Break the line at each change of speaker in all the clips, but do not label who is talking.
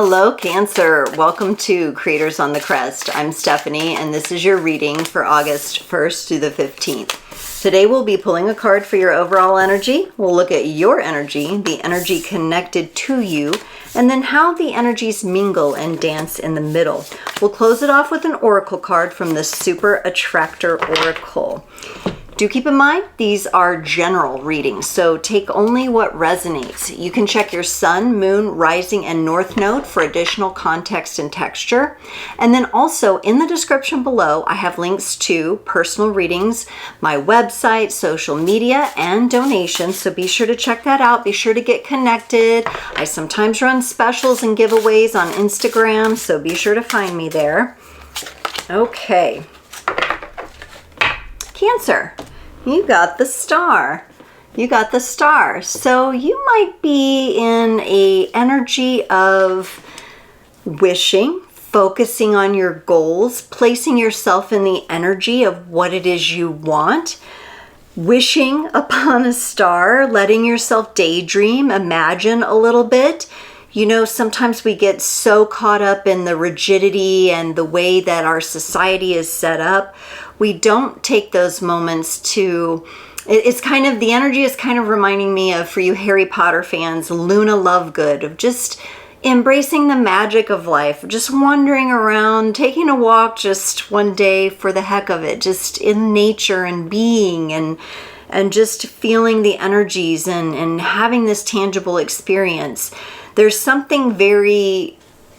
Hello Cancer, welcome to Creators on the Crest. I'm Stephanie and this is your reading for August 1st to the 15th. Today we'll be pulling a card for your overall energy. We'll look at your energy, the energy connected to you, and then how the energies mingle and dance in the middle. We'll close it off with an oracle card from the Super Attractor Oracle. Do keep in mind, these are general readings, so take only what resonates. You can check your sun, moon, rising, and north node for additional context and texture. And then also in the description below, I have links to personal readings, my website, social media, and donations. So be sure to check that out. Be sure to get connected. I sometimes run specials and giveaways on Instagram, so be sure to find me there. Okay. Cancer, you got the star. You got the star. So you might be in a energy of wishing, focusing on your goals, placing yourself in the energy of what it is you want, wishing upon a star, letting yourself daydream, imagine a little bit. You know, sometimes we get so caught up in the rigidity and the way that our society is set up. We don't take those moments to, it's kind of, the energy is kind of reminding me of, for you Harry Potter fans, Luna Lovegood, of just embracing the magic of life, just wandering around, taking a walk just one day for the heck of it, just in nature and being and just feeling the energies and having this tangible experience. There's something very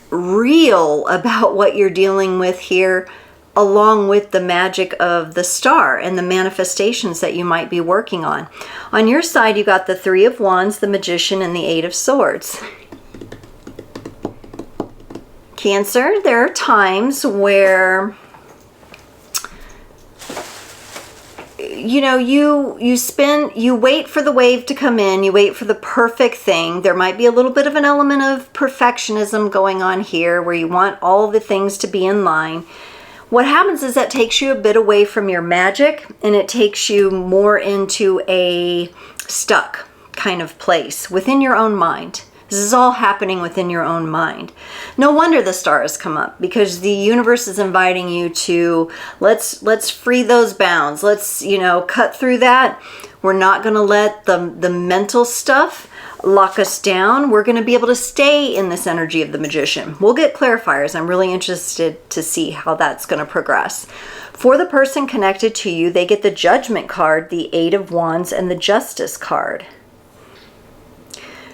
real about what you're dealing with here, along with the magic of the star and the manifestations that you might be working on. On your side, you got the Three of Wands, the Magician, and the Eight of Swords. Cancer, there are times where you know, you wait for the wave to come in, you wait for the perfect thing. There might be a little bit of an element of perfectionism going on here where you want all the things to be in line. What happens is that takes you a bit away from your magic and it takes you more into a stuck kind of place within your own mind. This is all happening within your own mind. No wonder the stars come up, because the universe is inviting you to let's free those bounds. Let's, you know, cut through that. We're not going to let the mental stuff lock us down. We're going to be able to stay in this energy of the Magician. We'll get clarifiers. I'm really interested to see how that's going to progress. For the person connected to you, they get the Judgment card, the Eight of Wands, and the Justice card.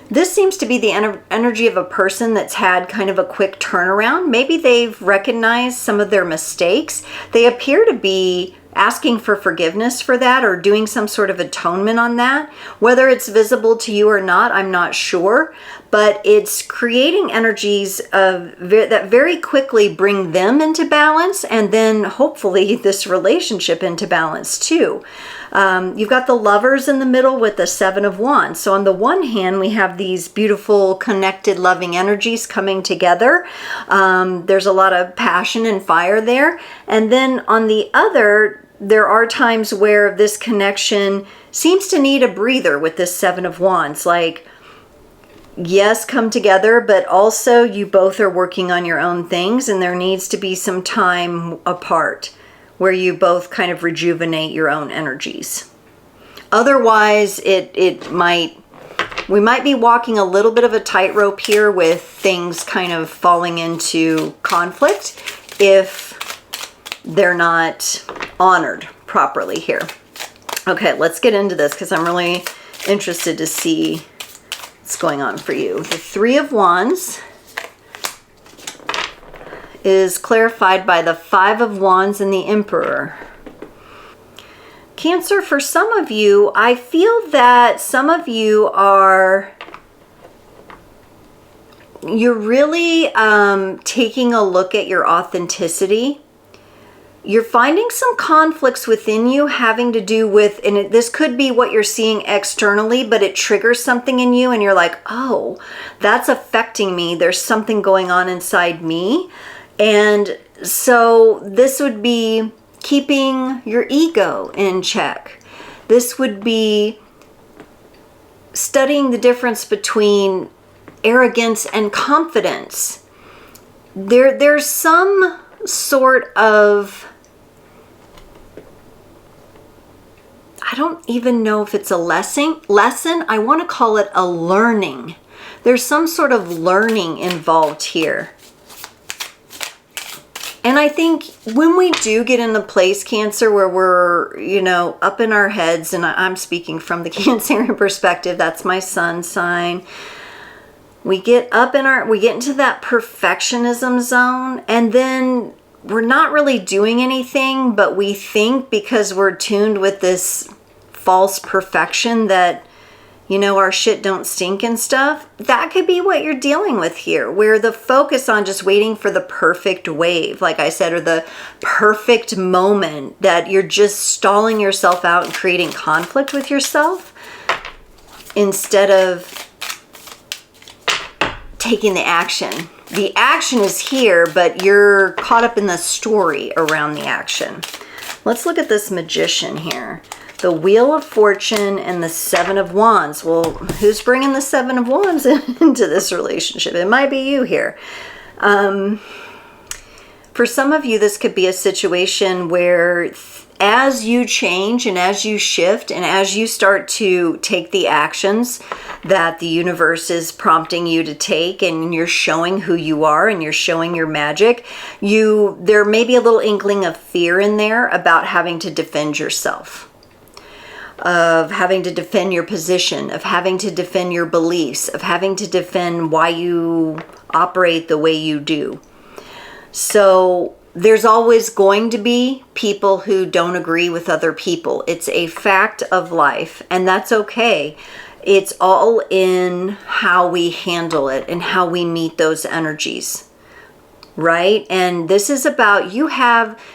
This seems to be the energy of a person that's had kind of a quick turnaround. Maybe they've recognized some of their mistakes. They appear to be asking for forgiveness for that or doing some sort of atonement on that. Whether it's visible to you or not, I'm not sure. But it's creating energies that very quickly bring them into balance, and then hopefully this relationship into balance too. You've got the Lovers in the middle with the Seven of Wands. So on the one hand, we have these beautiful, connected, loving energies coming together. There's a lot of passion and fire there. And then on the other, there are times where this connection seems to need a breather with this Seven of Wands. Like, yes, come together, but also you both are working on your own things, and there needs to be some time apart where you both kind of rejuvenate your own energies. Otherwise, we might be walking a little bit of a tightrope here with things kind of falling into conflict if they're not honored properly here. Okay, let's get into this because I'm really interested to see what's going on for you. The Three of Wands is clarified by the Five of Wands and the Emperor. Cancer, for some of you, I feel that some of you you're really taking a look at your authenticity. You're finding some conflicts within you having to do with, and this could be what you're seeing externally, but it triggers something in you and you're like, oh, that's affecting me. There's something going on inside me. And so this would be keeping your ego in check. This would be studying the difference between arrogance and confidence. There's some sort of, I don't even know if it's a lesson. I want to call it a learning. There's some sort of learning involved here. And I think when we do get in the place, Cancer, where we're, you know, up in our heads, and I'm speaking from the Cancerian perspective, that's my sun sign. We get into that perfectionism zone, and then we're not really doing anything, but we think because we're tuned with this false perfection that, you know, our shit don't stink and stuff. That could be what you're dealing with here, where the focus on just waiting for the perfect wave, like I said, or the perfect moment, that you're just stalling yourself out and creating conflict with yourself instead of taking the action. The action is here, but you're caught up in the story around the action. Let's look at this Magician here. The Wheel of Fortune and the Seven of Wands. Well, who's bringing the Seven of Wands into this relationship? It might be you here. For some of you, this could be a situation where as you change and as you shift and as you start to take the actions that the universe is prompting you to take, and you're showing who you are and you're showing your magic, there may be a little inkling of fear in there about having to defend yourself, of having to defend your position, of having to defend your beliefs, of having to defend why you operate the way you do. So there's always going to be people who don't agree with other people. It's a fact of life, and that's okay. It's all in how we handle it and how we meet those energies. Right? And this is about,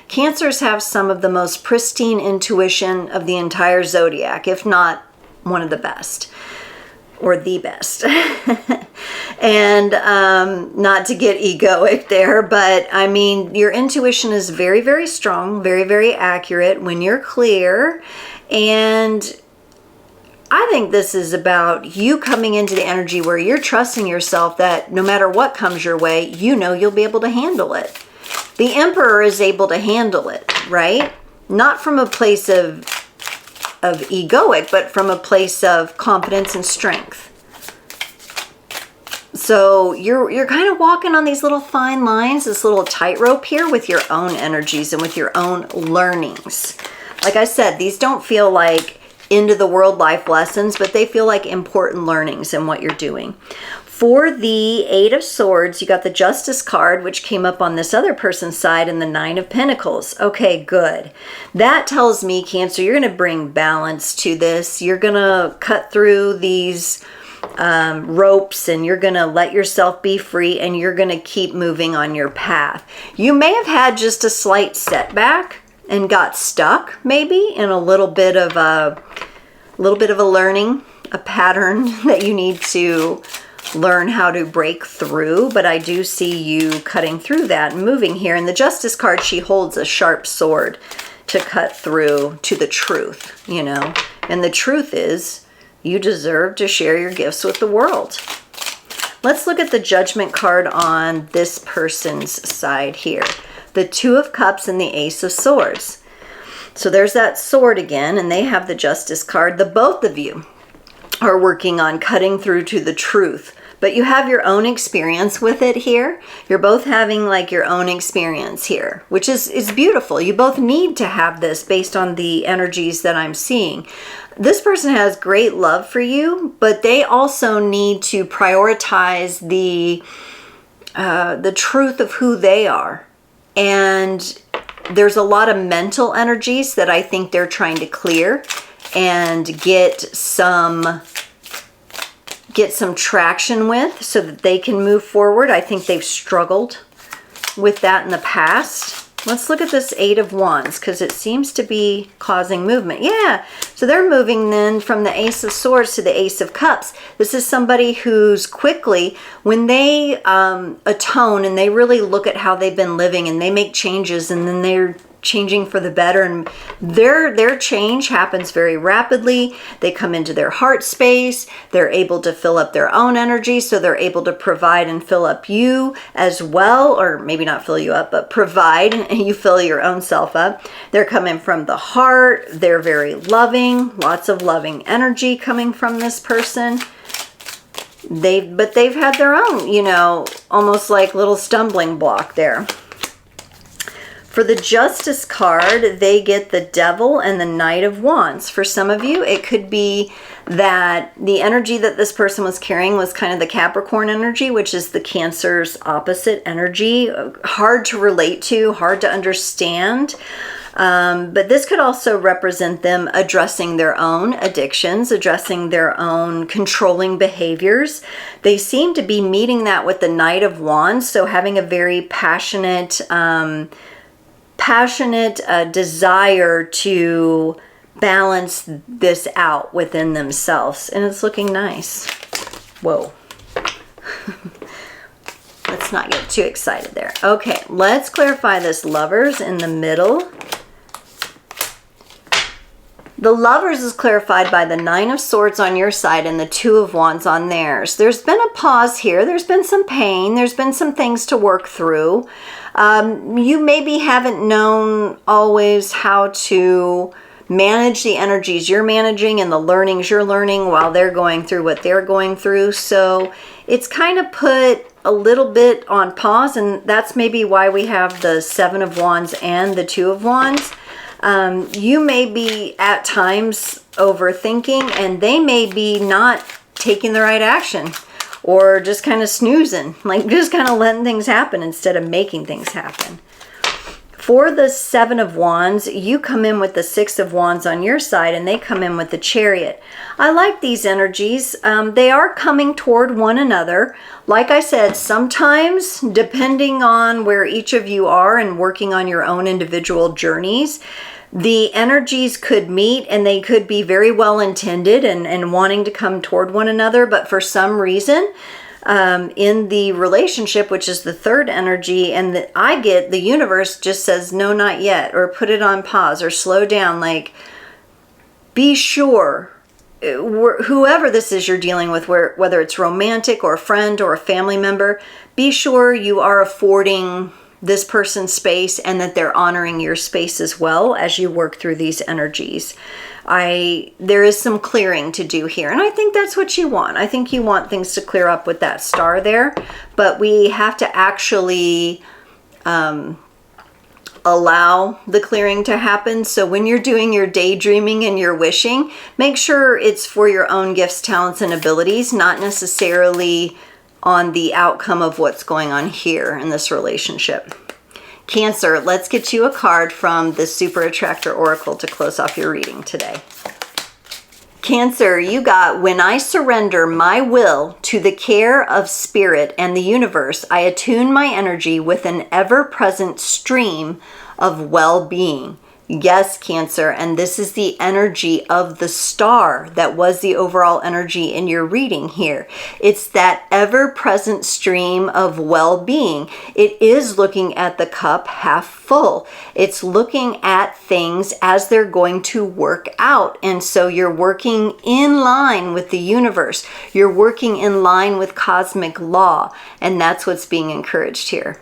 Cancers have some of the most pristine intuition of the entire zodiac, if not one of the best, or the best. And not to get egoic there, but I mean, your intuition is very, very strong, very, very accurate when you're clear. And I think this is about you coming into the energy where you're trusting yourself that no matter what comes your way, you know you'll be able to handle it. The Emperor is able to handle it, right? Not from a place of egoic, but from a place of confidence and strength. So you're kind of walking on these little fine lines, this little tightrope here with your own energies and with your own learnings. Like I said, these don't feel like into the world life lessons, but they feel like important learnings in what you're doing. For the Eight of Swords, you got the Justice card, which came up on this other person's side, and the Nine of Pentacles. Okay, good. That tells me, Cancer, you're going to bring balance to this. You're going to cut through these ropes, and you're going to let yourself be free, and you're going to keep moving on your path. You may have had just a slight setback and got stuck maybe in a little bit of a learning, a pattern that you need to learn how to break through. But I do see you cutting through that and moving here. And the Justice card, she holds a sharp sword to cut through to the truth, you know. And the truth is, you deserve to share your gifts with the world. Let's look at the Judgment card on this person's side here. The Two of Cups and the Ace of Swords. So there's that sword again, and they have the Justice card. The both of you are working on cutting through to the truth, but you have your own experience with it here. You're both having like your own experience here, which is beautiful. You both need to have this based on the energies that I'm seeing. This person has great love for you, but they also need to prioritize the truth of who they are. And there's a lot of mental energies that I think they're trying to clear and get some traction with so that they can move forward. I think they've struggled with that in the past. Let's look at this Eight of Wands, because it seems to be causing movement. Yeah, so they're moving then from the Ace of Swords to the Ace of Cups. This is somebody who's quickly, when they atone and they really look at how they've been living and they make changes, and then changing for the better, and their change happens very rapidly. They come into their heart space, they're able to fill up their own energy, so they're able to provide and fill up you as well, or maybe not fill you up, but provide and you fill your own self up. They're coming from the heart, they're very loving, lots of loving energy coming from this person. But they've had their own, you know, almost like little stumbling block there. For the Justice card, they get the Devil and the Knight of Wands. For some of you, it could be that the energy that this person was carrying was kind of the Capricorn energy, which is the Cancer's opposite energy. Hard to relate to, hard to understand. But this could also represent them addressing their own addictions, addressing their own controlling behaviors. They seem to be meeting that with the Knight of Wands, so having a very passionate desire to balance this out within themselves, and it's looking nice. Whoa. Let's not get too excited there. Okay, let's clarify this Lovers in the middle. The Lovers is clarified by the Nine of Swords on your side and the Two of Wands on theirs. There's been a pause here. There's been some pain. There's been some things to work through. You maybe haven't known always how to manage the energies you're managing and the learnings you're learning while they're going through what they're going through. So it's kind of put a little bit on pause, and that's maybe why we have the Seven of Wands and the Two of Wands. You may be at times overthinking, and they may be not taking the right action, or just kind of snoozing, like just kind of letting things happen instead of making things happen. For the Seven of Wands, you come in with the Six of Wands on your side, and they come in with the Chariot. I like these energies. They are coming toward one another. Like I said, sometimes, depending on where each of you are and working on your own individual journeys, the energies could meet and they could be very well intended and wanting to come toward one another, but for some reason, in the relationship, which is the third energy, and that I get, the universe just says no, not yet, or put it on pause, or slow down. Like, be sure, whoever this is you're dealing with, whether it's romantic or a friend or a family member, be sure you are affording this person space and that they're honoring your space as well as you work through these energies. There is some clearing to do here, and I think that's what you want. I think you want things to clear up with that star there, but we have to actually allow the clearing to happen. So when you're doing your daydreaming and your wishing, make sure it's for your own gifts, talents, and abilities, not necessarily on the outcome of what's going on here in this relationship. Cancer, let's get you a card from the Super Attractor Oracle to close off your reading today. Cancer, you got, when I surrender my will to the care of spirit and the universe, I attune my energy with an ever-present stream of well-being. Yes, Cancer, and this is the energy of the star that was the overall energy in your reading here. It's that ever-present stream of well-being. It is looking at the cup half full. It's looking at things as they're going to work out. And so you're working in line with the universe. You're working in line with cosmic law. And that's what's being encouraged here.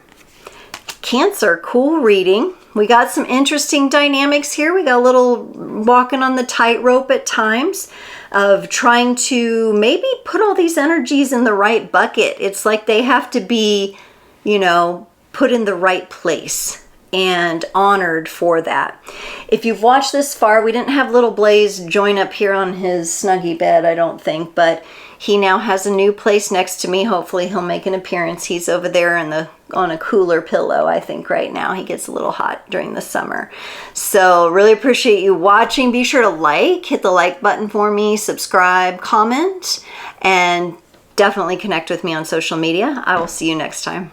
Cancer, cool reading. We got some interesting dynamics here. We got a little walking on the tightrope at times of trying to maybe put all these energies in the right bucket. It's like they have to be, you know, put in the right place and honored for that. If you've watched this far, we didn't have little Blaze join up here on his snuggie bed, I don't think, but he now has a new place next to me. Hopefully he'll make an appearance. He's over there on a cooler pillow, I think, right now. He gets a little hot during the summer. So really appreciate you watching. Be sure to hit the like button for me, subscribe, comment, and definitely connect with me on social media. I will see you next time.